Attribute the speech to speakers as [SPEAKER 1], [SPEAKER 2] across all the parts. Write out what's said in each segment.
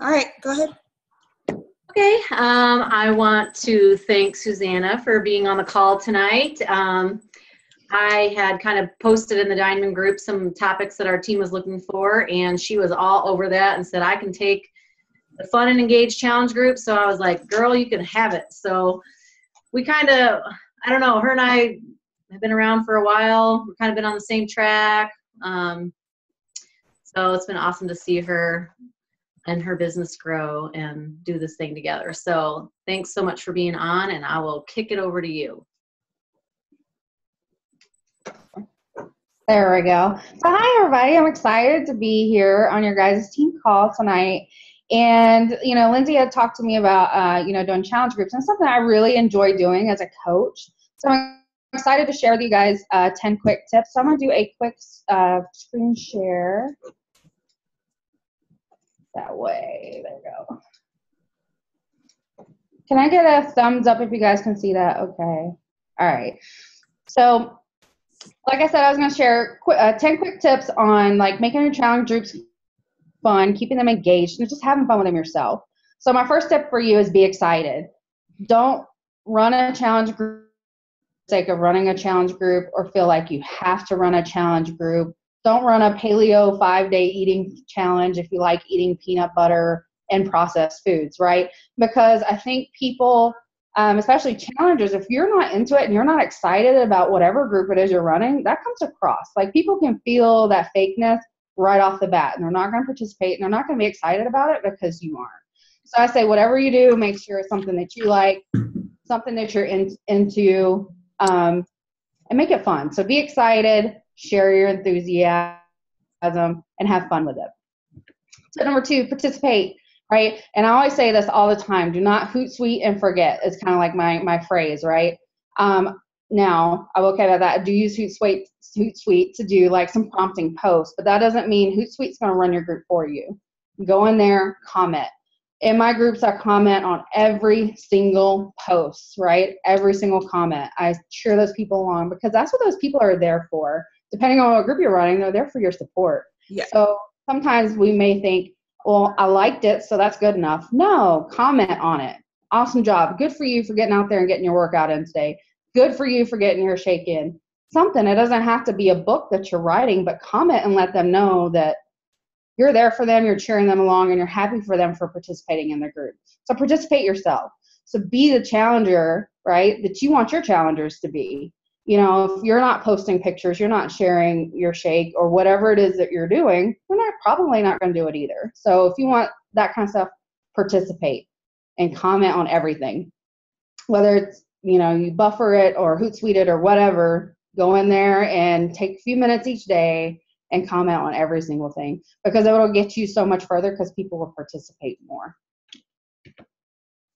[SPEAKER 1] All right, go ahead.
[SPEAKER 2] Okay, I want to thank Susanna for being on the call tonight. I had kind of posted in the Diamond group some topics that our team was looking for, and she was all over that and said, I can take the Fun and Engage Challenge group. So I was like, girl, you can have it. So we kind of, I don't know, her and I have been around for a while. We've kind of been on the same track. So it's been awesome to see her and her business grow and do this thing together. So thanks so much for being on, and I will kick it over to you.
[SPEAKER 3] There we go. So hi, everybody. I'm excited to be here on your guys' team call tonight. And, you know, Lindsay had talked to me about, doing challenge groups, and something I really enjoy doing as a coach. So I'm excited to share with you guys 10 quick tips. So I'm going to do a quick screen share. That way. There we go. Can I get a thumbs up if you guys can see that? Okay. All right. So, like I said, I was going to share 10 quick tips on like making your challenge groups fun, keeping them engaged, and just having fun with them yourself. So my first tip for you is be excited. Don't run a challenge group for the sake of running a challenge group or feel like you have to run a challenge group. Don't run a paleo 5-day eating challenge if you like eating peanut butter and processed foods, right? Because I think people, especially challengers, if you're not into it and you're not excited about whatever group it is you're running, that comes across. Like people can feel that fakeness right off the bat, and they're not going to participate, and they're not going to be excited about it because you aren't. So I say whatever you do, make sure it's something that you like, something that you're into, and make it fun. So be excited, share your enthusiasm, and have fun with it. So number 2, participate, right? And I always say this all the time, do not hootsuite and forget. It's kind of like my phrase, right? Now, I will caveat that I do use Hootsuite to do like some prompting posts, but that doesn't mean Hootsuite's going to run your group for you. Go in there, comment. In my groups, I comment on every single post, right? Every single comment. I cheer those people along because that's what those people are there for. Depending on what group you're running, they're there for your support.
[SPEAKER 1] Yeah.
[SPEAKER 3] So sometimes we may think, well, I liked it, so that's good enough. No, comment on it. Awesome job. Good for you for getting out there and getting your workout in today. Good for you for getting your shake in. Something. It doesn't have to be a book that you're writing, but comment and let them know that you're there for them, you're cheering them along, and you're happy for them for participating in the group. So participate yourself. So be the challenger, right, that you want your challengers to be. You know, if you're not posting pictures, you're not sharing your shake or whatever it is that you're doing, you're probably not going to do it either. So if you want that kind of stuff, participate and comment on everything. Whether it's, you buffer it or Hootsuite it or whatever, go in there and take a few minutes each day and comment on every single thing, because it will get you so much further because people will participate more.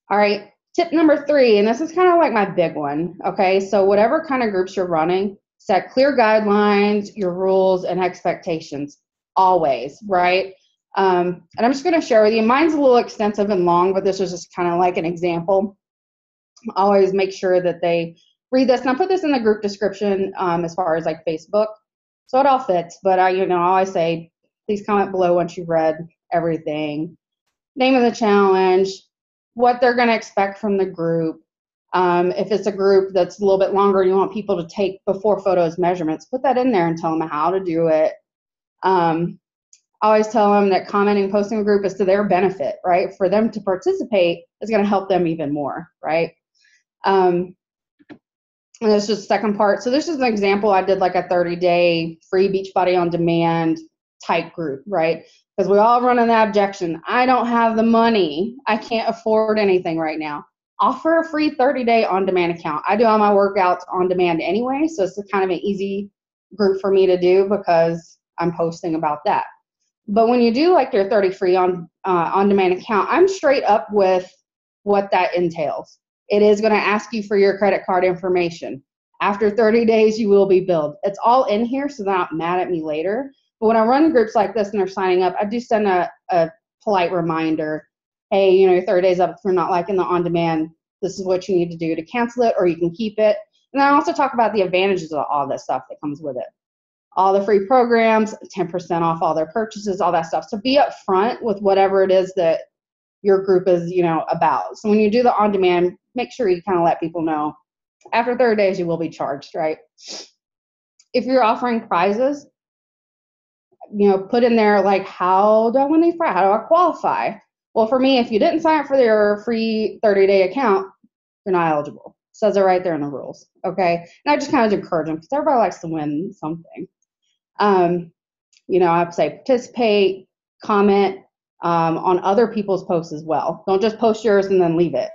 [SPEAKER 3] All right, tip number 3, and this is kind of like my big one, okay? So whatever kind of groups you're running, set clear guidelines, your rules, and expectations, always, right? And I'm just going to share with you. Mine's a little extensive and long, but this is just kind of like an example. Always make sure that they read this, and I put this in the group description as far as like Facebook, so it all fits. But I always say, please comment below once you've read everything. Name of the challenge, what they're going to expect from the group. If it's a group that's a little bit longer, you want people to take before photos, measurements, put that in there and tell them how to do it. I always tell them that commenting, posting a group is to their benefit, right? For them to participate is going to help them even more, right? And this is the second part. So this is an example. I did like a 30-day free Beachbody on demand type group, right? Because we all run in that objection. I don't have the money. I can't afford anything right now. Offer a free 30-day on-demand account. I do all my workouts on demand anyway, so it's kind of an easy group for me to do because I'm posting about that. But when you do like your 30 free on-demand account, I'm straight up with what that entails. It is going to ask you for your credit card information. After 30 days, you will be billed. It's all in here, so they're not mad at me later. But when I run groups like this and they're signing up, I do send a polite reminder. Hey, your 30 days up, if you're not liking the on-demand, this is what you need to do to cancel it, or you can keep it. And then I also talk about the advantages of all this stuff that comes with it. All the free programs, 10% off all their purchases, all that stuff. So be upfront with whatever it is that your group is, about. So when you do the on-demand, make sure you kind of let people know. After 30 days, you will be charged, right? If you're offering prizes, put in there, like, how do I win these prizes? How do I qualify? Well, for me, if you didn't sign up for their free 30-day account, you're not eligible. It says it right there in the rules, okay? And I just kind of encourage them because everybody likes to win something. I would say participate, comment on other people's posts as well. Don't just post yours and then leave it,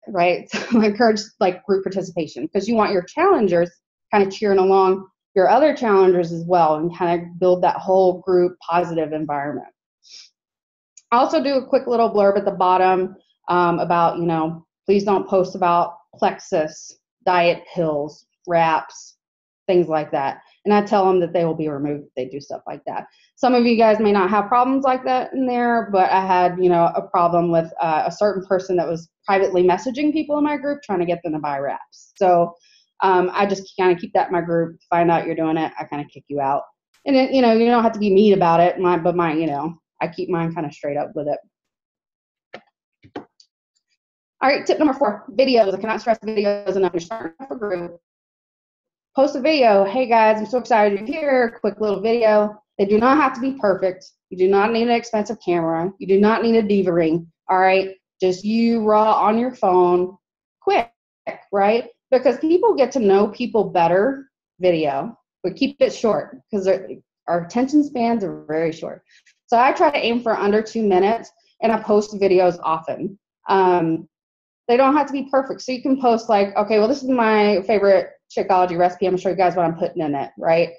[SPEAKER 3] right? So I encourage like group participation because you want your challengers kind of cheering along your other challengers as well and kind of build that whole group positive environment. I also do a quick little blurb at the bottom about, please don't post about Plexus, diet pills, wraps, things like that. And I tell them that they will be removed if they do stuff like that. Some of you guys may not have problems like that in there, but I had, a problem with a certain person that was privately messaging people in my group trying to get them to buy wraps. So I just kind of keep that in my group. Find out you're doing it, I kind of kick you out. And then, you don't have to be mean about it, but I keep mine kind of straight up with it. All right, tip number 4, videos. I cannot stress videos enough. You're starting off a group. Post a video. Hey guys, I'm so excited you're here. Quick little video. They do not have to be perfect. You do not need an expensive camera. You do not need a diva ring. All right, just you raw on your phone, quick, right? Because people get to know people better video, but keep it short because our attention spans are very short. So I try to aim for under 2 minutes, and I post videos often. They don't have to be perfect. So you can post like, okay, well, this is my favorite Shakeology recipe. I'm gonna show you guys what I'm putting in it, right?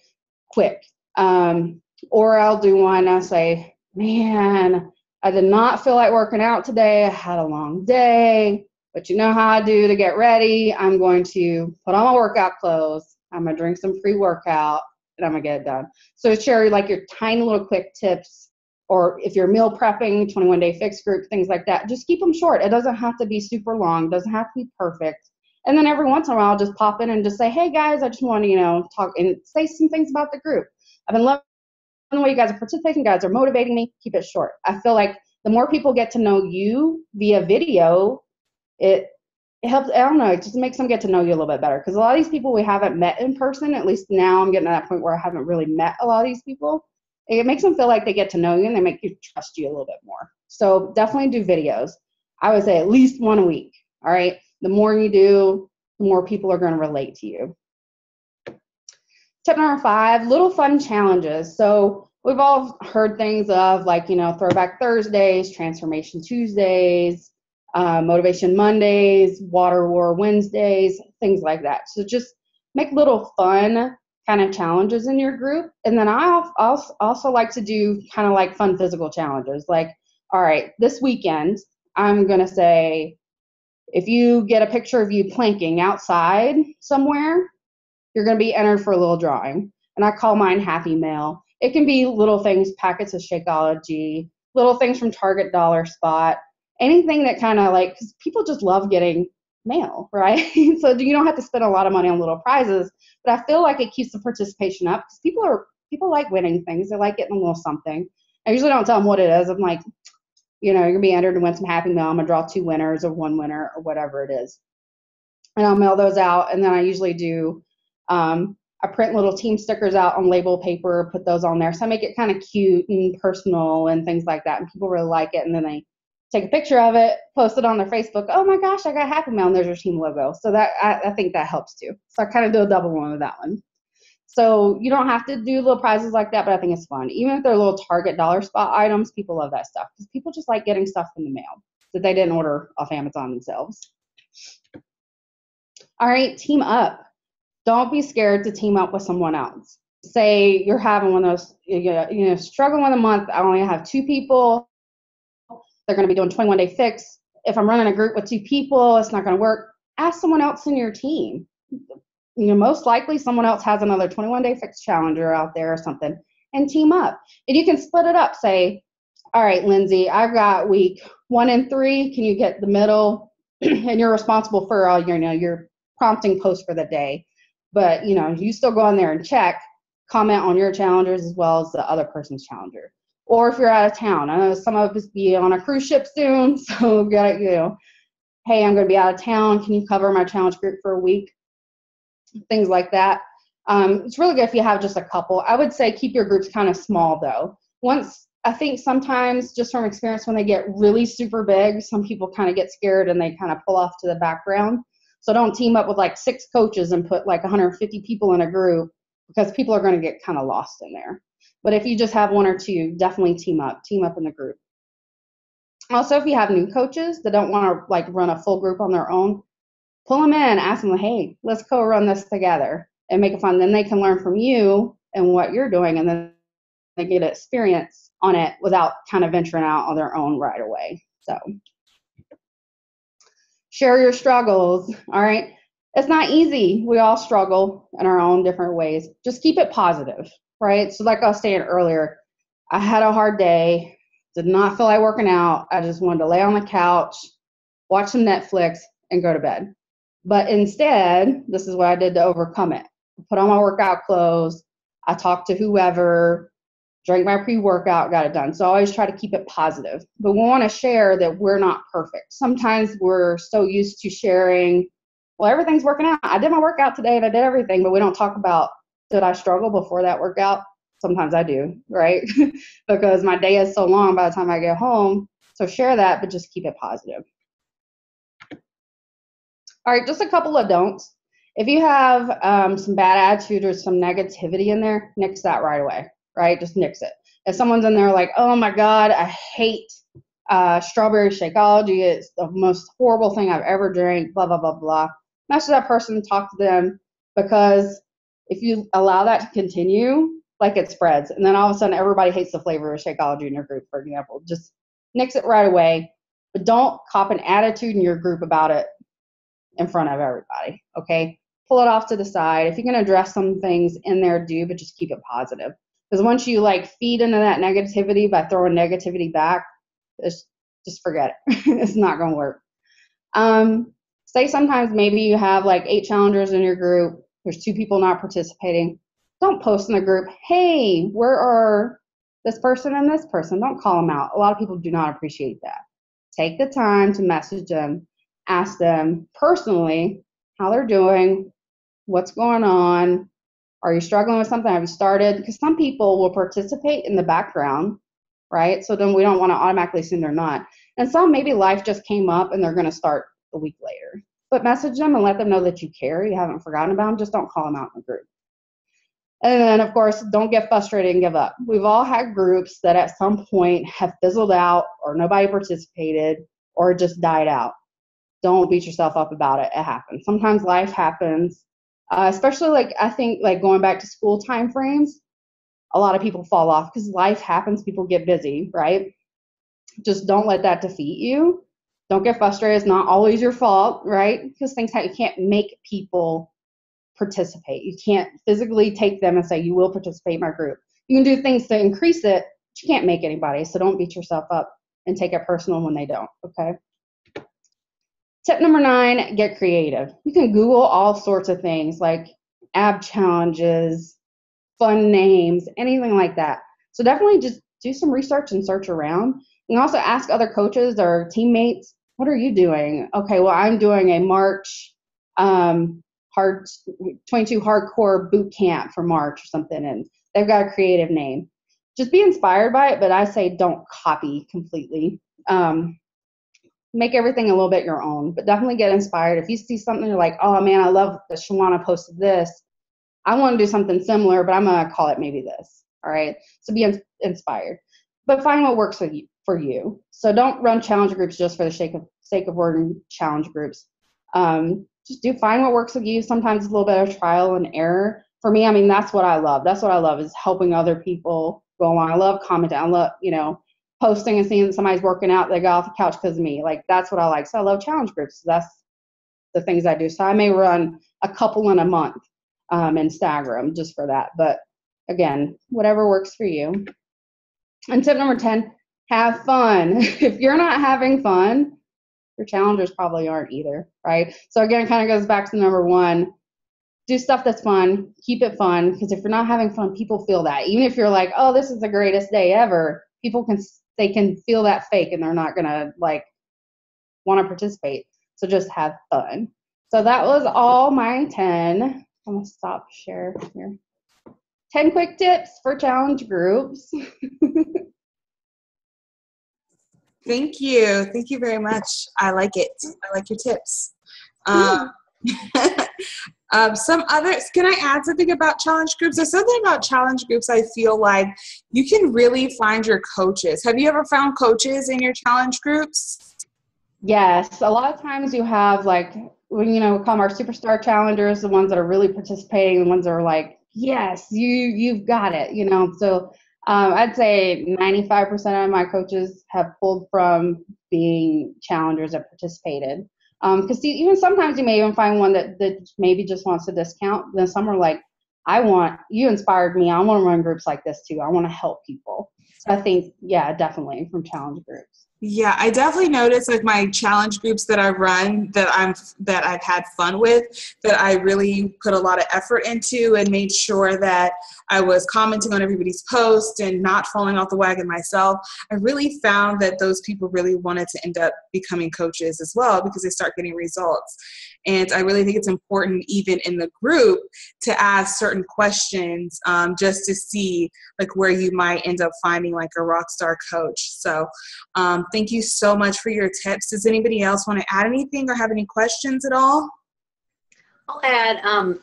[SPEAKER 3] Quick. Or I'll do one, I'll say, man, I did not feel like working out today. I had a long day, but you know how I do to get ready. I'm going to put on my workout clothes. I'm gonna drink some pre-workout, and I'm gonna get it done. So share like your tiny little quick tips, or if you're meal prepping, 21-day fix group, things like that, just keep them short. It doesn't have to be super long. It doesn't have to be perfect. And then every once in a while, I'll just pop in and just say, hey guys, I just want to, talk and say some things about the group. I've been loving the way you guys are participating. You guys are motivating me. Keep it short. I feel like the more people get to know you via video, it helps. I don't know. It just makes them get to know you a little bit better. Because a lot of these people we haven't met in person. At least now I'm getting to that point where I haven't really met a lot of these people. It makes them feel like they get to know you and they make you trust you a little bit more. So definitely do videos. I would say at least one a week. All right. The more you do, the more people are going to relate to you. Tip number 5, little fun challenges. So we've all heard things of like, Throwback Thursdays, Transformation Tuesdays, Motivation Mondays, Water War Wednesdays, things like that. So just make little fun kind of challenges in your group. And then I also like to do kind of like fun physical challenges. Like, all right, this weekend, I'm going to say, if you get a picture of you planking outside somewhere, you're going to be entered for a little drawing. And I call mine Happy Mail. It can be little things, packets of Shakeology, little things from Target Dollar Spot, anything that kind of like, because people just love getting mail, right? So you don't have to spend a lot of money on little prizes, but I feel like it keeps the participation up because people like winning things. They like getting a little something. I usually don't tell them what it is. I'm like, you're going to be entered to win some Happy Mail. I'm going to draw 2 winners or 1 winner or whatever it is. And I'll mail those out. And then I usually do, I print little team stickers out on label paper, put those on there. So I make it kind of cute and personal and things like that. And people really like it. And then they take a picture of it, post it on their Facebook. Oh my gosh, I got Happy Mail, and there's your team logo. So that I think that helps too. So I kind of do a double one with that one. So you don't have to do little prizes like that, but I think it's fun. Even if they're little Target Dollar Spot items, people love that stuff because people just like getting stuff in the mail that they didn't order off Amazon themselves. All right, team up. Don't be scared to team up with someone else. Say you're having one of those, struggling with a month. I only have 2 people. They're going to be doing 21-day fix. If I'm running a group with 2 people, it's not going to work. Ask someone else in your team. Most likely someone else has another 21-day fix challenger out there or something, and team up. And you can split it up. Say, all right, Lindsay, I've got week 1 and 3. Can you get the middle? And you're responsible for all your prompting posts for the day. But, you still go on there and check, comment on your challengers as well as the other person's challenger. Or if you're out of town, I know some of us be on a cruise ship soon, so we got to, hey, I'm going to be out of town. Can you cover my challenge group for a week? Things like that. It's really good if you have just a couple. I would say keep your groups kind of small though. I think sometimes just from experience when they get really super big, some people kind of get scared and they kind of pull off to the background. So don't team up with like 6 coaches and put like 150 people in a group, because people are going to get kind of lost in there. But if you just have 1 or 2, definitely team up in the group. Also, if you have new coaches that don't want to like run a full group on their own, pull them in, ask them, hey, let's co-run this together and make it fun. Then they can learn from you and what you're doing, and then they get experience on it without kind of venturing out on their own right away. So share your struggles, all right? It's not easy. We all struggle in our own different ways. Just keep it positive, right? So like I was saying earlier, I had a hard day, did not feel like working out. I just wanted to lay on the couch, watch some Netflix, and go to bed. But instead, this is what I did to overcome it. I put on my workout clothes, I talked to whoever, drank my pre-workout, got it done. So I always try to keep it positive. But we want to share that we're not perfect. Sometimes we're so used to sharing, well, everything's working out. I did my workout today and I did everything, but we don't talk about, did I struggle before that workout? Sometimes I do, right? Because my day is so long by the time I get home. So share that, but just keep it positive. All right, just a couple of don'ts. If you have some bad attitude or some negativity in there, nix that right away, right? Just nix it. If someone's in there like, oh my God, I hate strawberry Shakeology, it's the most horrible thing I've ever drank, blah, blah, blah, blah. Message that person, talk to them, because if you allow that to continue, like it spreads. And then all of a sudden, everybody hates the flavor of Shakeology in your group, for example. Just nix it right away. But don't cop an attitude in your group about it in front of everybody, okay? Pull it off to the side. If you can address some things in there, do, but just keep it positive. Because once you like feed into that negativity by throwing negativity back, just forget it. It's not going to work. Say sometimes maybe you have like 8 challengers in your group. There's 2 people not participating. Don't post in the group, hey, where are this person and this person? Don't call them out. A lot of people do not appreciate that. Take the time to message them, ask them personally how they're doing, what's going on, are you struggling with something, have you started? Because some people will participate in the background, right? So then we don't want to automatically assume they're not. And some maybe life just came up and they're going to start a week later. But message them and let them know that you care, you haven't forgotten about them, just don't call them out in the group. And then, of course, don't get frustrated and give up. We've all had groups that at some point have fizzled out or nobody participated or just died out. Don't beat yourself up about it. It happens. Sometimes life happens, especially like I think like going back to school time frames, a lot of people fall off because life happens. People get busy, right? Just don't let that defeat you. Don't get frustrated. It's not always your fault, right? Because things happen. You can't make people participate. You can't physically take them and say, you will participate in my group. You can do things to increase it, but you can't make anybody. So don't beat yourself up and take it personal when they don't, okay? Tip number 9, get creative. You can Google all sorts of things like ab challenges, fun names, anything like that. So definitely just do some research and search around. You can also ask other coaches or teammates, what are you doing? Okay, well, I'm doing a March 22 hardcore boot camp for March or something, and they've got a creative name. Just be inspired by it, but I say don't copy completely. Make everything a little bit your own, but definitely get inspired. If you see something you're like, oh man, I love that Shawana posted this, I want to do something similar, but I'm going to call it maybe this. All right. So be inspired, but find what works for you. So don't run challenge groups just for the sake of running challenge groups. Just find what works with you. Sometimes it's a little bit of trial and error. For me, I mean, that's what I love. That's what I love is helping other people go along. I love commenting. I love, posting and seeing somebody's working out, they got off the couch because of me. Like, that's what I like. So I love challenge groups. So that's the things I do. So I may run a couple in a month and stagger them just for that. But again, whatever works for you. And tip number 10, have fun. If you're not having fun, your challengers probably aren't either, right? So again, it kind of goes back to number 1. Do stuff that's fun. Keep it fun, because if you're not having fun, people feel that. Even if you're like, oh, this is the greatest day ever, they can feel that fake and they're not going to like want to participate. So just have fun. So that was all my 10. I'm going to stop share here. 10 quick tips for challenge groups.
[SPEAKER 1] Thank you. Thank you very much. I like it. I like your tips. Some others, can I add something about challenge groups? There's something about challenge groups I feel like you can really find your coaches. Have you ever found coaches in your challenge groups?
[SPEAKER 3] Yes. A lot of times you have like, we call them our superstar challengers, the ones that are really participating, the ones that are like, yes, you've got it, So I'd say 95% of my coaches have pulled from being challengers that participated. Because even sometimes you may even find one that maybe just wants a discount. Then some are like, you inspired me. I want to run groups like this too. I want to help people. So I think, yeah, definitely from challenge groups.
[SPEAKER 1] Yeah, I definitely noticed like my challenge groups that I run that I've had fun with, that I really put a lot of effort into and made sure that I was commenting on everybody's post and not falling off the wagon myself. I really found that those people really wanted to end up becoming coaches as well because they start getting results. And I really think it's important even in the group to ask certain questions just to see like where you might end up finding like a rock star coach. So thank you so much for your tips. Does anybody else want to add anything or have any questions at all?
[SPEAKER 2] I'll add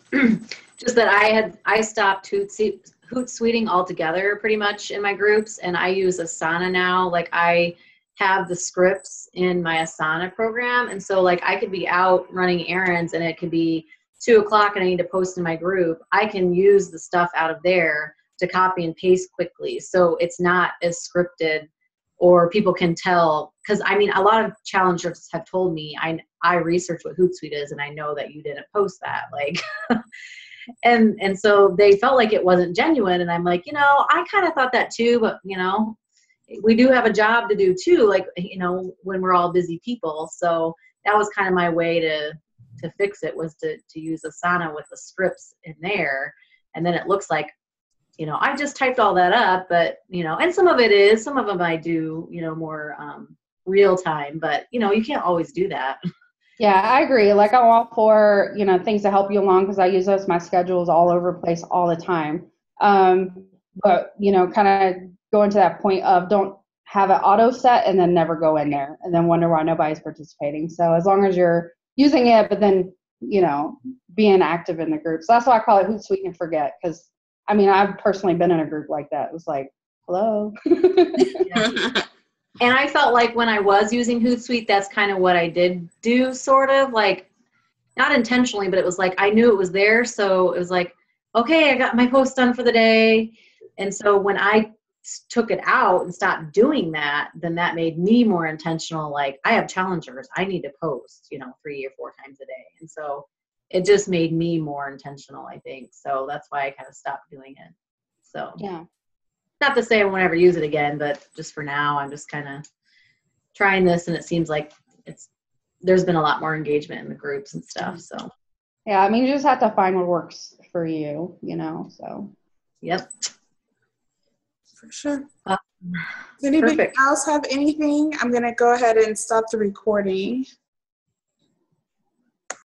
[SPEAKER 2] just that I stopped Hootsuiting altogether pretty much in my groups, and I use Asana now. Like I have the scripts in my Asana program, and so like I could be out running errands and it could be 2:00 and I need to post in my group. I can use the stuff out of there to copy and paste quickly, so it's not as scripted, or people can tell, because I mean a lot of challengers have told me I researched what Hootsuite is and I know that you didn't post that, like and so they felt like it wasn't genuine, and I'm like, I kind of thought that too, but we do have a job to do too, like when we're all busy people. So that was kind of my way to fix it, was to use Asana with the scripts in there, and then it looks like I just typed all that up, but and some of them I do more real time, but you can't always do that.
[SPEAKER 3] Yeah, I agree. Like I'm all for, things to help you along because I use those. My schedule is all over the place all the time. But, kind of going to that point of don't have it auto set and then never go in there and then wonder why nobody's participating. So as long as you're using it, but then, being active in the group. So that's why I call it Hootsuite and forget, because I've personally been in a group like that. It was like, hello.
[SPEAKER 2] Yeah. And I felt like when I was using Hootsuite, that's kind of what I did do, sort of like, not intentionally, but it was like I knew it was there. So it was like, okay, I got my post done for the day. And so when I took it out and stopped doing that, then that made me more intentional. Like I have challengers, I need to post, 3 or 4 times a day. And so it just made me more intentional, I think. So that's why I kind of stopped doing it. So
[SPEAKER 3] yeah.
[SPEAKER 2] Not to say I won't ever use it again, but just for now, I'm just kind of trying this, and it seems like there's been a lot more engagement in the groups and stuff. So
[SPEAKER 3] yeah, you just have to find what works for you, so.
[SPEAKER 2] Yep.
[SPEAKER 1] For sure. Does anybody else have anything? I'm going to go ahead and stop the recording.